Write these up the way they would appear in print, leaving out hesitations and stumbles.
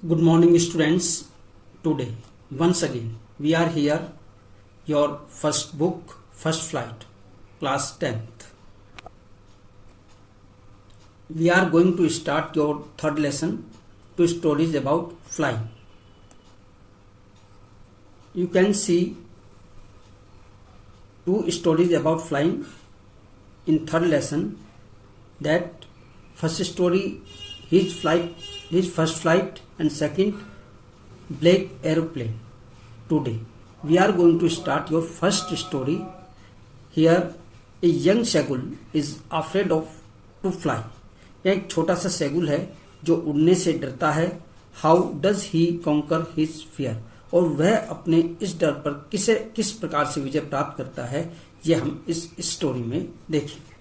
Good morning, students. Today, once again, we are here, your first book, First Flight, class 10th. We are going to start your third lesson, two stories about flying. You can see two stories about flying in third lesson. That first story, his first flight, and second, black aeroplane. Today we are going to start your first story. Here a young seagull is afraid of to fly. यह एक छोटा सा सेगुल है जो उड़ने से डरता है. How does he conquer his fear, और वह अपने इस डर पर किस प्रकार से विजय प्राप्त करता है, ये हम इस स्टोरी में देखेंगे.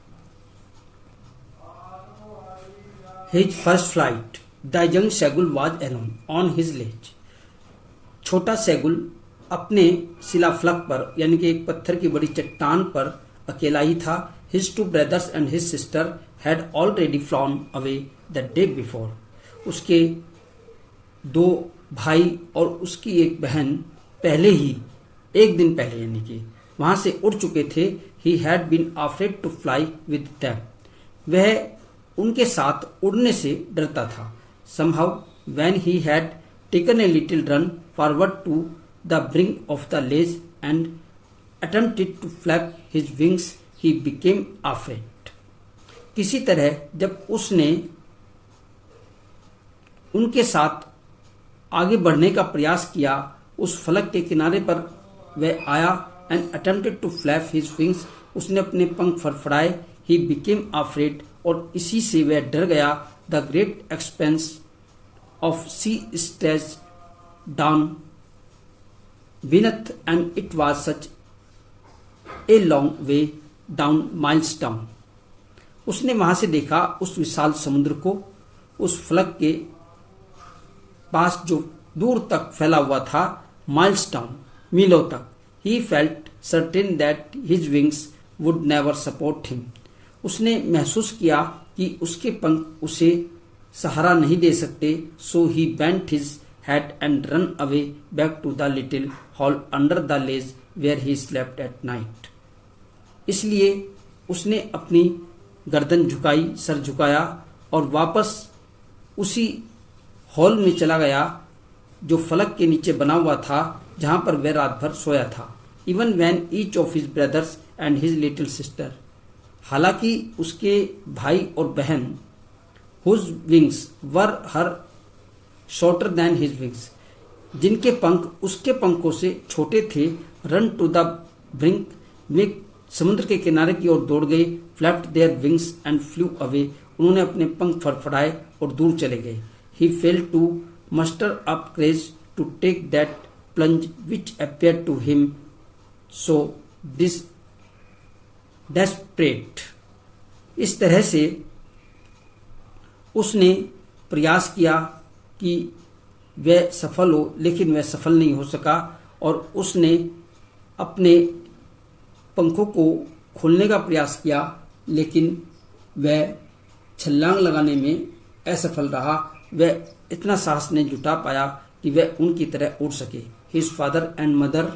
His first flight. The young seagull was alone on his ledge. छोटा सेगुल अपने शिलाफलक पर यानी कि एक पत्थर की बड़ी चट्टान पर अकेला ही था. His two brothers and his sister had already flown away the day before. उसके दो भाई और उसकी एक बहन पहले ही एक दिन पहले यानी कि वहां से उड़ चुके थे. He had been afraid to fly with them. वह उनके साथ उड़ने से डरता था. Somehow, when he had taken a little run forward to the brink of the ledge and attempted to flap his wings, he became afraid. किसी तरह जब उसने उनके साथ आगे बढ़ने का प्रयास किया, उस फलक के किनारे पर वह आया and attempted to flap his wings, उसने अपने पंख फड़फड़ाए. He became afraid, और इसी से वह डर गया. The great expanse of sea stretched down beneath, and it was such a long way down, miles down. उसने वहां से देखा उस विशाल समुद्र को, उस फलक के पास जो दूर तक फैला हुआ था, miles down, मीलों तक. He felt certain that his wings would never support him. उसने महसूस किया कि उसके पंख उसे सहारा नहीं दे सकते. So he bent his head and ran away back to the little hole under the ledge where he slept at night. इसलिए उसने अपनी गर्दन झुकाई, सर झुकाया और वापस उसी हॉल में चला गया जो फलक के नीचे बना हुआ था, जहां पर वह रात भर सोया था. Even when each of his brothers and his little sister, हालांकि उसके भाई और बहन, whose wings were her shorter than his wings, जिनके पंख उसके पंखों से छोटे थे, run to the brink, वे समुद्र के किनारे की ओर दौड़ गए. flapped their wings and flew away, उन्होंने अपने पंख फड़फड़ाए और दूर चले गए. he failed to muster up courage to take that plunge which appeared to him so desperate. इस तरह से उसने प्रयास किया कि वह सफल हो, लेकिन वह सफल नहीं हो सका, और उसने अपने पंखों को खोलने का प्रयास किया, लेकिन वह छलांग लगाने में असफल रहा. वह इतना साहस नहीं जुटा पाया कि वह उनकी तरह उड़ सके. His father and mother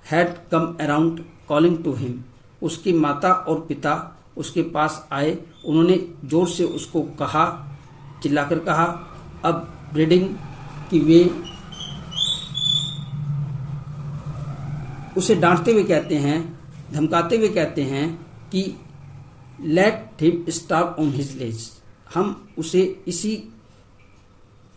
had come around calling to him. उसकी माता और पिता उसके पास आए. उन्होंने जोर से उसको कहा, चिल्लाकर कहा, अब ब्रीडिंग कि वे उसे डांटते हुए कहते हैं, धमकाते हुए कहते हैं कि let him starve on his ledge, हम उसे इसी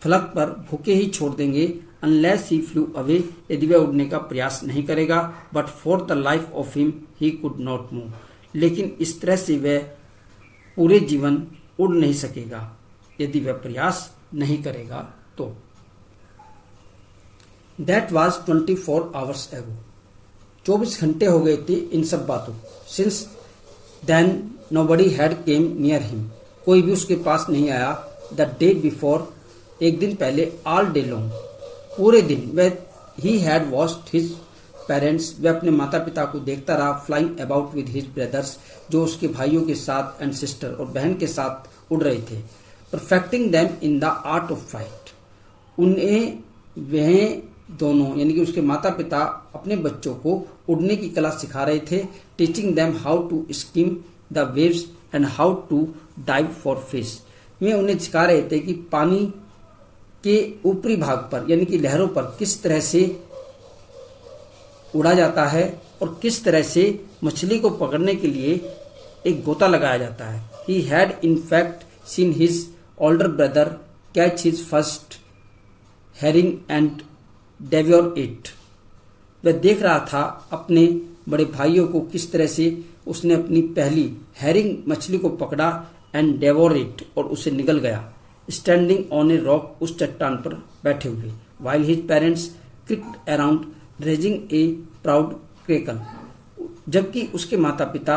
फलक पर भूखे ही छोड़ देंगे. अनलेस ही फ्लू अवे, यदि वह उड़ने का प्रयास नहीं करेगा. But for the life of him he could not move, लेकिन इस तरह से वह पूरे जीवन उड़ नहीं सकेगा यदि वह प्रयास नहीं करेगा तो. That was 24 hours ago. 24 घंटे हो गए थे इन सब बातों. Since then nobody had came near him, कोई भी उसके पास नहीं आया. द डे बिफोर, एक दिन पहले. ऑल डे लॉन्ग, पूरे दिन. वह he had watched his parents, वह अपने माता पिता को देखता रहा. Flying about with his brothers, जो उसके भाइयों के साथ, एंड सिस्टर, और बहन के साथ उड़ रहे थे. Perfecting them in the art of flight, उन्हें वह दोनों यानी कि उसके माता पिता अपने बच्चों को उड़ने की कला सिखा रहे थे, teaching them how to skim the waves and how to dive for fish. वे उन्हें सिखा रहे थे कि पानी के ऊपरी भाग पर यानी कि लहरों पर किस तरह से उड़ा जाता है और किस तरह से मछली को पकड़ने के लिए एक गोता लगाया जाता है। He had in fact seen his older brother catch his first herring and devour it। वह देख रहा था अपने बड़े भाइयों को किस तरह से उसने अपनी पहली हैरिंग मछली को पकड़ा एंड डेवोर इट और उसे निगल गया। स्टैंडिंग ऑन ए रॉक उस चट्टान पर बैठे हुए। While his parents cricked around raising a proud crackle. जबकि उसके माता पिता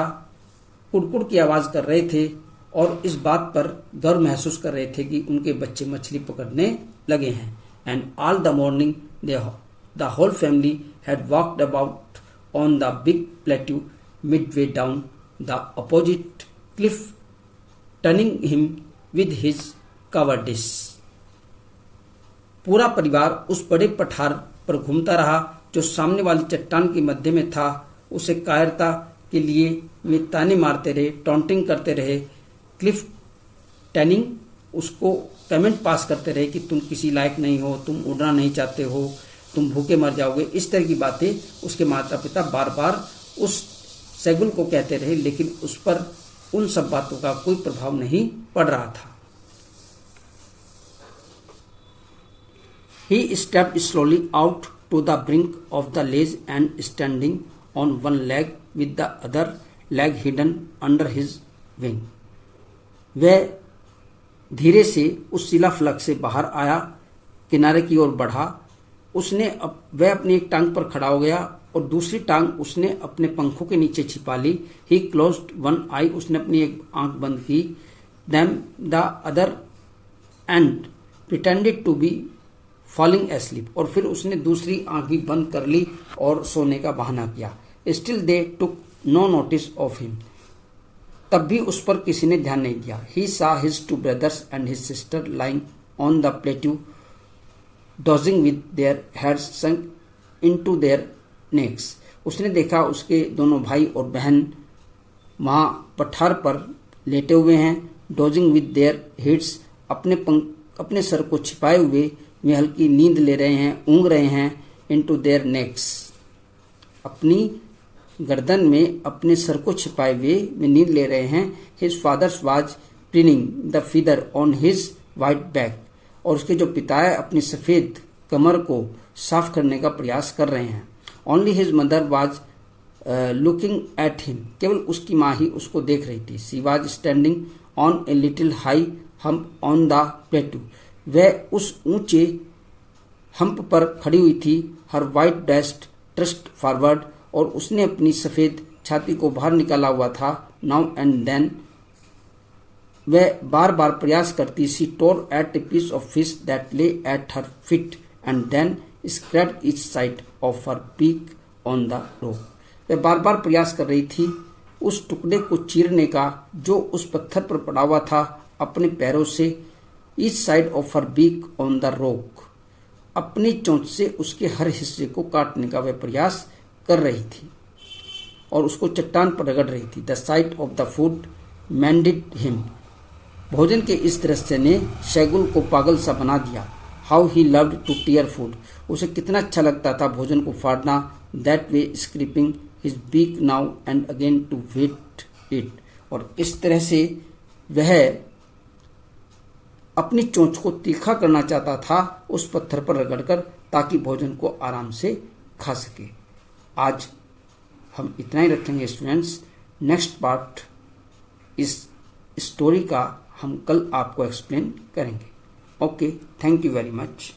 कुड़कुड़ की आवाज कर रहे थे और इस बात पर गर्व महसूस कर रहे थे कि उनके बच्चे मछली पकड़ने लगे हैं। And all the morning the whole family had walked about on the big plateau midway down the opposite cliff turning him with his cowardice. पूरा परिवार उस बड़े पठार पर घूमता रहा जो सामने वाली चट्टान के मध्य में था। उसे कायरता के लिए वे ताने मारते रहे, टॉन्टिंग करते रहे। क्लिफ टैनिंग उसको कमेंट पास करते रहे कि तुम किसी लायक नहीं हो, तुम उड़ना नहीं चाहते हो, तुम भूखे मर जाओगे। इस तरह की बातें उसके माता पिता बार बार उस शैगुल को कहते रहे, लेकिन उस पर उन सब बातों का कोई प्रभाव नहीं पड़ रहा था। He stepped slowly out to the brink of the ledge and standing on one leg with the other leg hidden under his wing। वह धीरे से उस शिला फलक से बाहर आया, किनारे की ओर बढ़ा। वह अपनी एक टांग पर खड़ा हो गया और दूसरी टांग उसने अपने पंखों के नीचे छिपा ली। He closed one eye। उसने अपनी एक आंख बंद की। Then the other and pretended to be falling asleep। और फिर उसने दूसरी आंख भी बंद कर ली और सोने का बहाना किया। Still they took no notice of him। तब भी उस पर किसी ने ध्यान नहीं दिया। He saw his two brothers and his sister lying on the plateau dozing with their heads sunk into their necks। उसने देखा उसके दोनों भाई और बहन वहां पठार पर लेटे हुए हैं। डोजिंग विद देयर हेड्स, अपने सर को छिपाए हुए वे हल्की नींद ले रहे हैं, ऊँग रहे हैं। इनटू देयर नेक्स, अपनी गर्दन में अपने सर को छिपाए हुए वे नींद ले रहे हैं। His father's was preening the feather on his white back. और उसके जो पिता है अपनी सफेद कमर को साफ करने का प्रयास कर रहे हैं। Only his mother was looking at him. केवल उसकी माँ ही उसको देख रही थी। She was standing on a little high hump on the प्लेटू। वह उस ऊंचे हम्प पर खड़ी हुई थी। हर वाइट ब्रेस्ट ट्रस्ट फॉरवर्ड, और उसने अपनी सफेद छाती को बाहर निकाला हुआ था। नाउ एंड देन, वह बार बार प्रयास करती। She tore at a piece of fish that lay at her feet and then scraped each side of her beak on the rock. वह बार बार प्रयास कर रही थी उस टुकड़े को चीरने का जो उस पत्थर पर पड़ा हुआ था अपने पैरों से। Each side of her beak on the rock, अपनी चोंच से उसके हर हिस्से को काटने का वह प्रयास कर रही थी और उसको चट्टान पर रगड़ रही थी। The sight of the food maddened him. भोजन के इस दृश्य ने शैगुल को पागल सा बना दिया। How he loved to tear food. उसे कितना अच्छा लगता था भोजन को फाड़ना। That way scraping his beak now and again to whet it. और इस तरह से वह अपनी चोंच को तीखा करना चाहता था उस पत्थर पर रगड़कर, ताकि भोजन को आराम से खा सके। आज हम इतना ही रखेंगे स्टूडेंट्स। नेक्स्ट पार्ट इस स्टोरी का हम कल आपको एक्सप्लेन करेंगे। Okay, thank you very much.